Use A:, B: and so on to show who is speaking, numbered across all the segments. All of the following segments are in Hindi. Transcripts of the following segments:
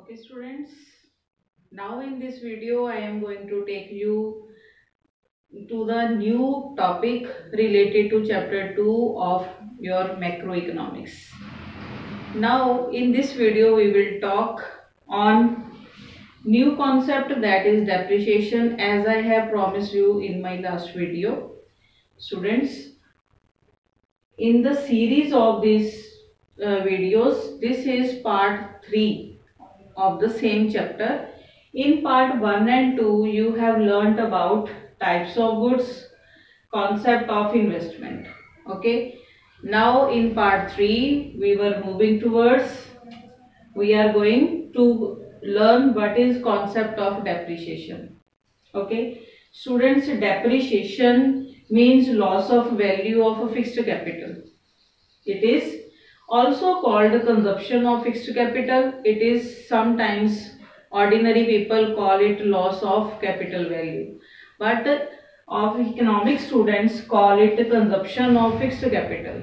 A: Okay students, now in this video I am going to take you to the new topic related to chapter 2 of your macroeconomics. Now in this video we will talk on new concept, that is depreciation, as I have promised you in my last video. Students, in the series of these videos, this is part 3 of the same chapter. In part 1 and 2 you have learnt about types of goods, concept of investment. Okay, now in part 3 we were moving towards, we are going to learn what is concept of depreciation. Okay students, depreciation means loss of value of a fixed capital. It is also called consumption of fixed capital. It is sometimes ordinary people call it loss of capital value, but of economic students call it consumption of fixed capital.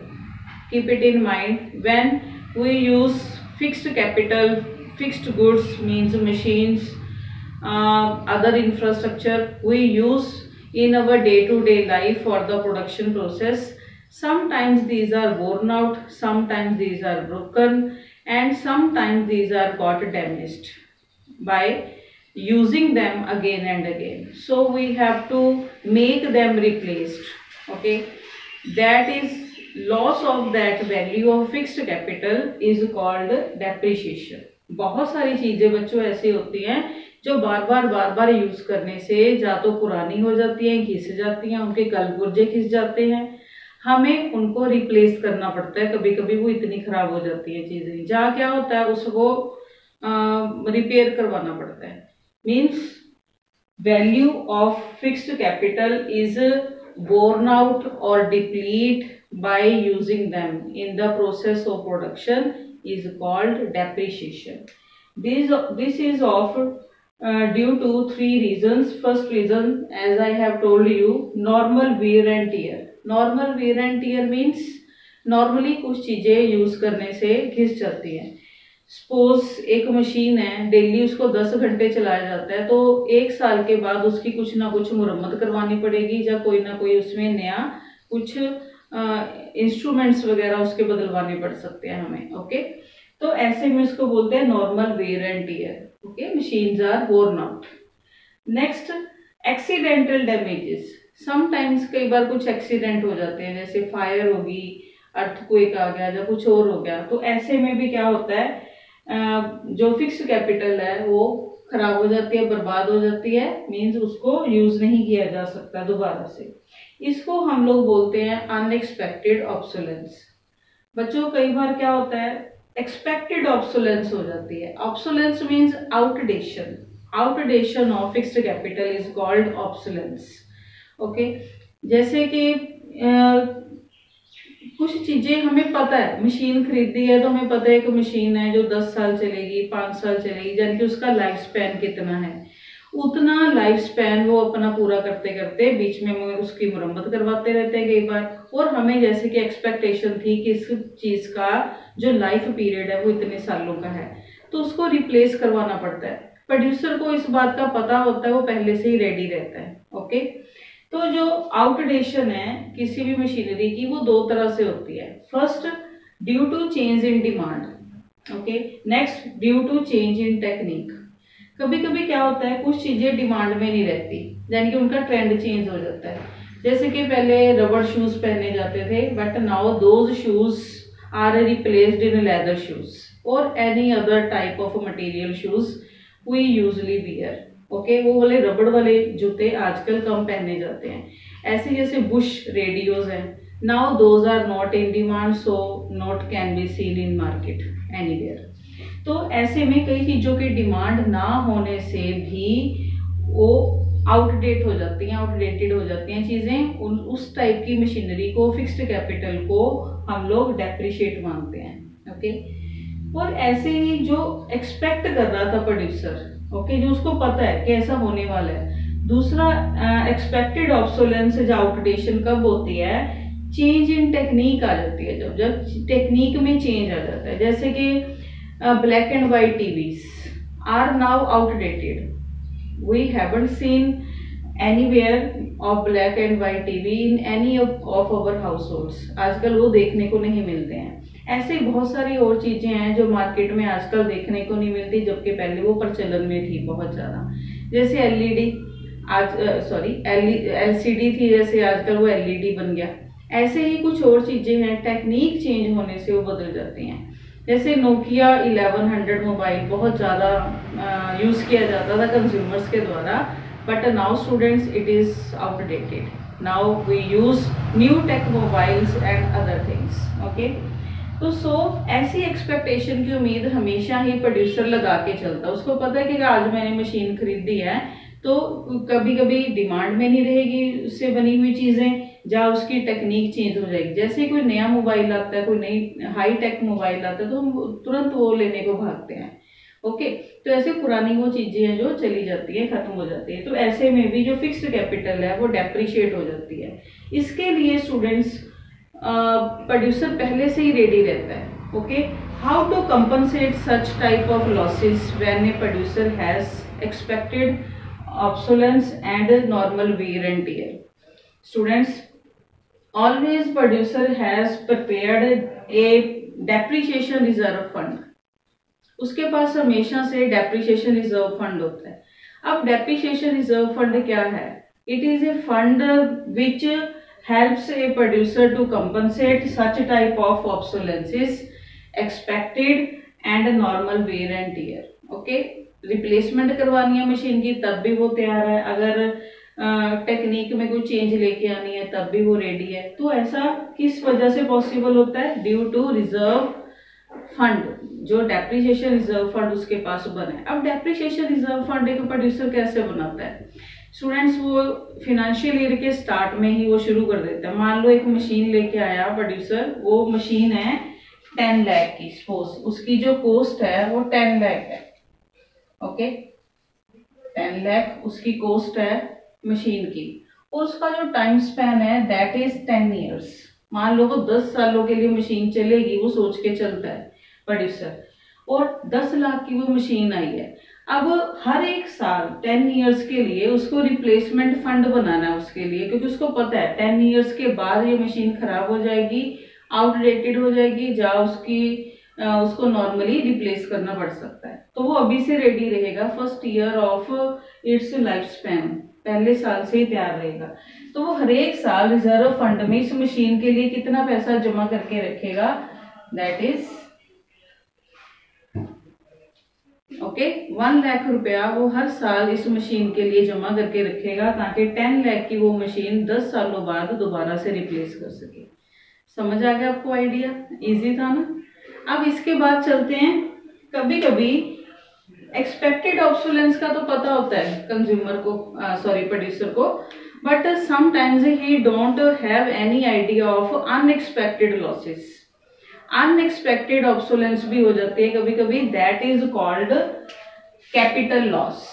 A: Keep it in mind, when we use fixed capital, fixed goods means machines, other infrastructure we use in our day-to-day life for the production process. Sometimes these are worn out, sometimes these are broken, and sometimes these are got damaged by using them again and again. So we have to make them replaced. Okay, that is loss of that value of fixed capital is called depreciation. बहुत सारी चीजें बच्चों ऐसी होती हैं जो बार बार यूज करने से या तो पुरानी हो जाती हैं, घिस जाती हैं, उनके कलपुर्जे घिस जाते हैं, हमें उनको रिप्लेस करना पड़ता है। कभी कभी वो इतनी खराब हो जाती है चीजें, जहाँ क्या होता है उसको रिपेयर करवाना पड़ता है। Means value of fixed capital is worn out or deplete by using them in the process of production is called depreciation. This is of due to 3 reasons. First reason, as I have told you, normal wear and tear. Normal wear and tear means normally कुछ चीजें यूज करने से घिस जाती हैं। सपोज एक मशीन है, डेली उसको 10 घंटे चलाया जाता है, तो 1 साल के बाद उसकी कुछ ना कुछ मुरम्मत करवानी पड़ेगी, या कोई ना कोई उसमें नया कुछ इंस्ट्रूमेंट्स वगैरह उसके बदलवाने पड़ सकते हैं हमें। ओके, तो ऐसे में इसको बोलते हैं normal wear and tear. Okay, machines are worn out. Next, accidental damages. Sometimes कई बार कुछ एक्सीडेंट हो जाते हैं, जैसे फायर होगी, अर्थक्वेक आ गया, या कुछ और हो गया, तो ऐसे में भी क्या होता है, जो फिक्स्ड कैपिटल है वो खराब हो जाती है, बर्बाद हो जाती है। मींस उसको यूज नहीं किया जा सकता दोबारा से। इसको हम लोग बोलते हैं अनएक्सपेक्टेड ऑब्सोलेंस। बच्चों, कई बार क्या होता है, एक्सपेक्टेड ऑब्सोलेंस हो जाती है। Obsolescence means outdation. Outdation of fixed capital is called obsolescence. Okay, जैसे कि कुछ चीजें हमें पता है, मशीन खरीदी है तो हमें पता है कि मशीन है जो 10 साल चलेगी, 5 साल चलेगी, यानी कि उसका लाइफ स्पैन कितना है, उतना लाइफ स्पैन वो अपना पूरा करते करते बीच में उसकी मुरम्मत करवाते रहते हैं कई बार। और हमें जैसे कि एक्सपेक्टेशन थी कि इस चीज का जो लाइफ पीरियड है वो इतने सालों का है, तो उसको रिप्लेस करवाना पड़ता है। प्रोड्यूसर को इस बात का पता होता है, वो पहले से ही रेडी रहता है। ओके, तो जो आउटडेशन है किसी भी मशीनरी की, वो 2 तरह से होती है। First, due to change in demand. Okay, next, due to change in technique. कभी कभी क्या होता है, कुछ चीजें डिमांड में नहीं रहती, यानी कि उनका ट्रेंड चेंज हो जाता है। जैसे कि पहले रबड़ शूज पहने जाते थे, but now those shoes are replaced in leather shoes और any other type of material shoes we usually wear. Okay, वो वाले रबड़ वाले जूते आजकल कम पहने जाते हैं। ऐसे जैसे बुश रेडियोज हैं, now those are not in demand, so not can be seen in market anywhere. तो ऐसे में कई चीजों की डिमांड ना होने से भी वो आउटडेट हो जाती हैं, आउटडेटेड हो जाती हैं चीजें। उस टाइप की मशीनरी को, फिक्स्ड कैपिटल को हम लोग डेप्रिशिएट मानते हैं। ओके, और ऐसे ही जो एक्सपेक्ट कर रहा था प्रोड्यूसर, ओके, जो उसको पता है कि ऐसा होने वाला है। दूसरा, एक्सपेक्टेड ऑब्सोलेंस या आउटडेशन कब होती है, चेंज इन टेक्निक आ जाती है, जब टेक्निक में चेंज आ जाता है। जैसे कि black and white TVs, are now outdated. We haven't seen anywhere of black and white TV in any of our households. आजकल वो देखने को नहीं मिलते हैं। ऐसे बहुत सारी और चीजें हैं जो मार्केट में आजकल देखने को नहीं मिलती, जबकि पहले वो प्रचलन में थी बहुत ज्यादा। जैसे एलईडी एलसीडी थी, जैसे आजकल वो एलईडी बन गया। ऐसे ही कुछ और चीजें हैं, टेक्निक चेंज होने से वो बदल जाती हैं। जैसे नोकिया 1100 मोबाइल बहुत ज़्यादा यूज़ किया जाता था कंज्यूमर्स के द्वारा, but now students it is outdated. Now we use new tech mobiles and other things. Okay, तो ऐसी एक्सपेक्टेशन की उम्मीद हमेशा ही प्रोड्यूसर लगा के चलता है। उसको पता है कि आज मैंने मशीन खरीदी है तो कभी कभी डिमांड में नहीं रहेगी उससे बनी हुई चीज़ें, जहाँ उसकी टेक्निक चेंज हो जाएगी। जैसे कोई नया मोबाइल आता है, कोई नई हाई टेक मोबाइल आता है, तो हम तुरंत वो लेने को भागते हैं। ओके, तो ऐसे पुरानी वो चीजें हैं जो चली जाती है, खत्म हो जाती है। तो ऐसे में भी जो फिक्स्ड कैपिटल है वो डेप्रिशिएट हो जाती है। इसके लिए स्टूडेंट्स प्रोड्यूसर पहले से ही रेडी रहता है। Okay, how to compensate such type of losses when a producer has expected obsolescence and normal wear and tear. Students, always producer has prepared a depreciation reserve fund. उसके पास हमेशा से depreciation reserve fund होता है। अब depreciation reserve fund क्या है? It is a fund which helps a producer to compensate such type of obsolescences expected and normal wear and tear. Okay, replacement करवानी है मशीन की तब भी वो तैयार है, अगर टेक्निक में कोई चेंज लेके आनी है तब भी वो रेडी है। तो ऐसा किस वजह से पॉसिबल होता है? ड्यू टू रिजर्व फंड, जो डेप्रिसिएशन रिजर्व फंड उसके पास बना है। अब डेप्रिसिएशन रिजर्व फंड एक प्रोड्यूसर कैसे बनाता है? स्टूडेंट्स, वो फिनेंशियल ईयर के स्टार्ट में ही वो शुरू कर देता है। मान लो एक मशीन लेके आया प्रोड्यूसर, वो मशीन है 10 लाख की, सपोज उसकी जो कॉस्ट है वो 10 लाख है। ओके, 10 लाख उसकी कॉस्ट है मशीन की, और उसका जो टाइम स्पैन है दैट इज 10 ईयर्स। मान लो वो 10 सालों के लिए मशीन चलेगी, वो सोच के चलता है प्रोड्यूसर, और 10 लाख की वो मशीन आई है। अब हर एक साल 10 ईयर्स के लिए उसको रिप्लेसमेंट फंड बनाना है उसके लिए, क्योंकि उसको पता है 10 ईयर्स के बाद ये मशीन खराब हो जाएगी, आउटडेटेड हो जाएगी, जहाँ उसको नॉर्मली रिप्लेस करना पड़ सकता है। तो वो अभी से रेडी रहेगा, first year of its life span, पहले साल से ही तैयार रहेगा। तो वो हर एक साल रिजर्व फंड में इस मशीन के लिए कितना पैसा जमा करके रखेगा? दैट इज ओके 1 लाख रुपया वो हर साल इस मशीन के लिए जमा करके रखेगा, ताकि 10 लाख की वो मशीन 10 सालों बाद दोबारा से रिप्लेस कर सके। समझ आ गया आपको आइडिया? इजी था ना? अब इसके बाद चलते हैं, कभी कभी एक्सपेक्टेड ऑब्सोलेंस का तो पता होता है कंज्यूमर को, प्रोड्यूसर को, but sometimes he don't have any idea of unexpected losses. Unexpected obsolescence भी हो जाती है कभी कभी, that is called capital loss.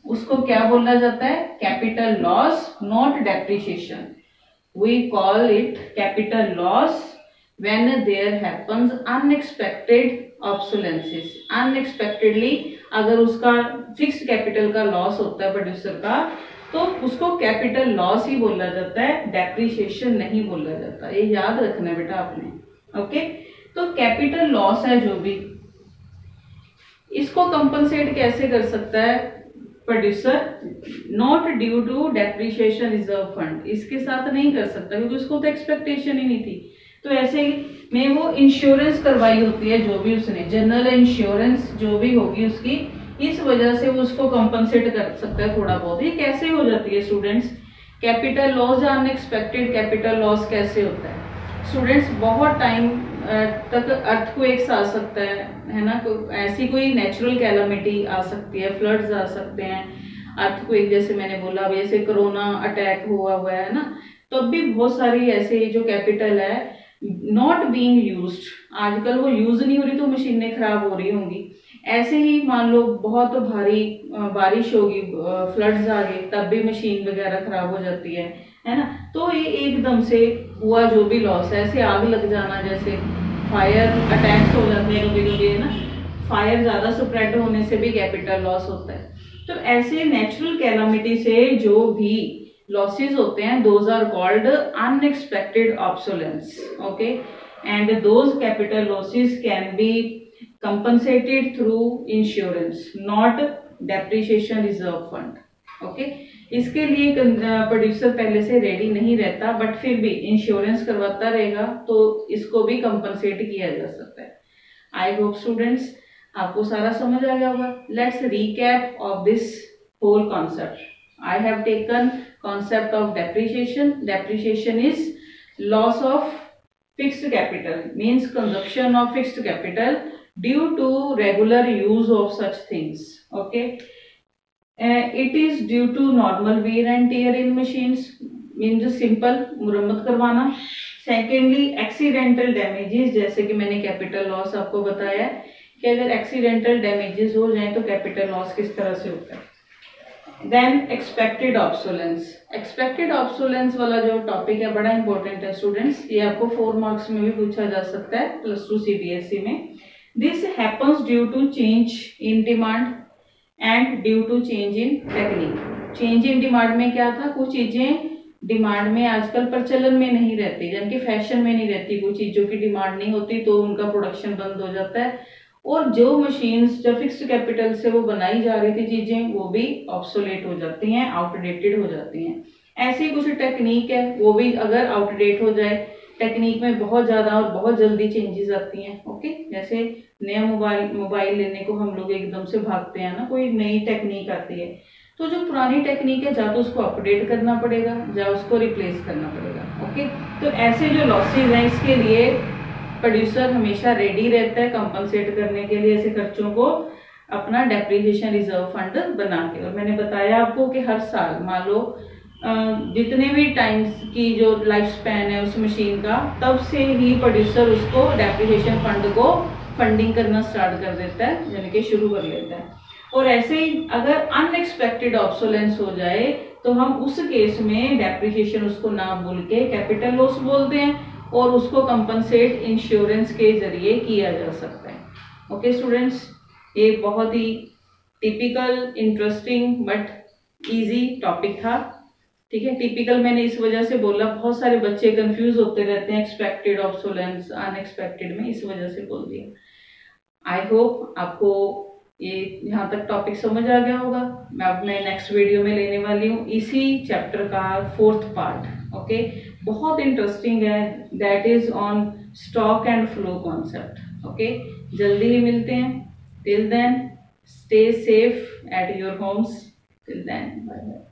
A: उसको क्या बोला जाता है? Capital loss, not depreciation. We call it capital loss when there happens unexpected obsolescence. Unexpectedly अगर उसका फिक्स्ड कैपिटल का लॉस होता है प्रोड्यूसर का, तो उसको कैपिटल लॉस ही बोला जाता है, डेप्रिसिएशन नहीं बोला जाता। ये याद रखना है बेटा आपने। ओके, तो कैपिटल लॉस है जो भी, इसको कंपनसेट कैसे कर सकता है producer? Not due to depreciation reserve fund, इसके साथ नहीं कर सकता क्योंकि उसको तो एक्सपेक्टेशन ही नहीं थी। तो ऐसे में वो इंश्योरेंस करवाई होती है जो भी उसने, जनरल इंश्योरेंस जो भी होगी उसकी, इस वजह से वो उसको कंपनसेट कर सकता है थोड़ा बहुत। ये कैसे हो जाती है स्टूडेंट्स? कैपिटल लॉस या अनएक्सपेक्टेड कैपिटल लॉस कैसे होता है स्टूडेंट्स? बहुत टाइम तक अर्थक्वेक्स आ सकता है ना, ऐसी कोई नेचुरल कैलामिटी आ सकती है, फ्लड्स आ सकते हैं, अर्थक्वेक जैसे मैंने बोला, जैसे कोरोना अटैक हुआ है ना, तो भी बहुत सारी ऐसे जो कैपिटल है नॉट बीइंग यूज्ड, आजकल वो यूज नहीं हो रही तो मशीनें खराब हो रही होंगी। ऐसे ही मान लो बहुत भारी बारिश होगी, फ्लड्स आ गए, तब भी मशीन वगैरह खराब हो जाती है ना। तो ये एकदम से हुआ जो भी लॉस है, ऐसे आग लग जाना, जैसे फायर अटैक्स हो जाते हैं कभी कभी, है ना, फायर ज़्यादा स्प्रेड होने से भी कैपिटल लॉस होता है। तो ऐसे नेचुरल कैलामिटी से जो भी लॉसेस होते हैं, those are called unexpected obsolescence, okay, and those capital losses can be compensated through insurance, not depreciation reserve fund, okay. इसके लिए प्रोड्यूसर पहले से रेडी नहीं रहता, बट फिर भी इंश्योरेंस करवाता रहेगा तो इसको भी कंपनसेट किया जा सकता है। आई होप स्टूडेंट्स आपको सारा समझ आ गया होगा। Let's recap of this whole concept. I have taken concept of depreciation. Depreciation is loss of fixed capital, means consumption of fixed capital due to regular use of such things, okay. It is due to normal wear and tear in machines, means simple मुरम्मत करवाना। Secondly, accidental damages, जैसे कि मैंने capital loss आपको बताया कि अगर accidental damages हो जाए तो capital loss किस तरह से होता है। Then expected obsolescence. Expected obsolescence वाला जो टॉपिक है बड़ा इंपॉर्टेंट है स्टूडेंट्स, ये आपको 4 मार्क्स में भी पूछा जा सकता है +2 CBSE में। This happens due to change in demand and due to change in technique. Change in demand में क्या था, कुछ चीजें डिमांड में आजकल प्रचलन में नहीं रहती, यानी कि फैशन में नहीं रहती, कुछ चीजों की डिमांड नहीं होती तो उनका प्रोडक्शन बंद हो जाता है, और जो मशीन्स जो फिक्स्ड कैपिटल से वो बनाई जा रही थी चीजें वो भी ऑब्सोलेट हो जाती हैं, आउटडेटेड हो जाती हैं। ऐसी कुछ टेक्निक है वो भी अगर आउटडेट हो जाए, टेक्निक में बहुत ज्यादा और बहुत जल्दी चेंजेस आती हैं, ओके। जैसे नया मोबाइल लेने को हम लोग एकदम से भागते हैं ना, कोई नई टेक्निक आती है तो जो पुरानी टेक्निक है जा तो उसको अपडेट करना पड़ेगा या उसको रिप्लेस करना पड़ेगा, ओके। तो ऐसे जो लॉसेज हैं इसके लिए प्रोड्यूसर हमेशा रेडी रहता है कंपनसेट करने के लिए ऐसे खर्चों को अपना डेप्रिसिएशन रिजर्व फंड बना के। और मैंने बताया आपको कि हर साल मान लो जितने भी टाइम्स की जो लाइफ स्पैन है उस मशीन का, तब से ही प्रोड्यूसर उसको डेप्रिसिएशन फंड को फंडिंग करना स्टार्ट कर देता है, यानी कि शुरू कर लेता है। और ऐसे ही अगर अनएक्सपेक्टेड ऑब्सोलेंस हो जाए तो हम उस केस में डेप्रिसिएशन उसको ना बोल के कैपिटल लॉस बोलते हैं और उसको कंपनसेट इंश्योरेंस के जरिए किया जा सकता है, ओके स्टूडेंट्स। ये बहुत ही typical, interesting but easy topic था, ठीक है। टिपिकल मैंने इस वजह से बोला, बहुत सारे बच्चे कंफ्यूज होते रहते हैं एक्सपेक्टेड ऑब्सोलेंस अनएक्सपेक्टेड में, इस वजह से बोल दिया। आई होप आपको ये यहाँ तक टॉपिक समझ आ गया होगा। मैं अब नेक्स्ट वीडियो में लेने वाली हूँ इसी चैप्टर का 4th पार्ट, ओके। बहुत इंटरेस्टिंग है, that is on stock and flow concept, okay. जल्दी ही मिलते हैं, till then stay safe at your homes, till then bye bye.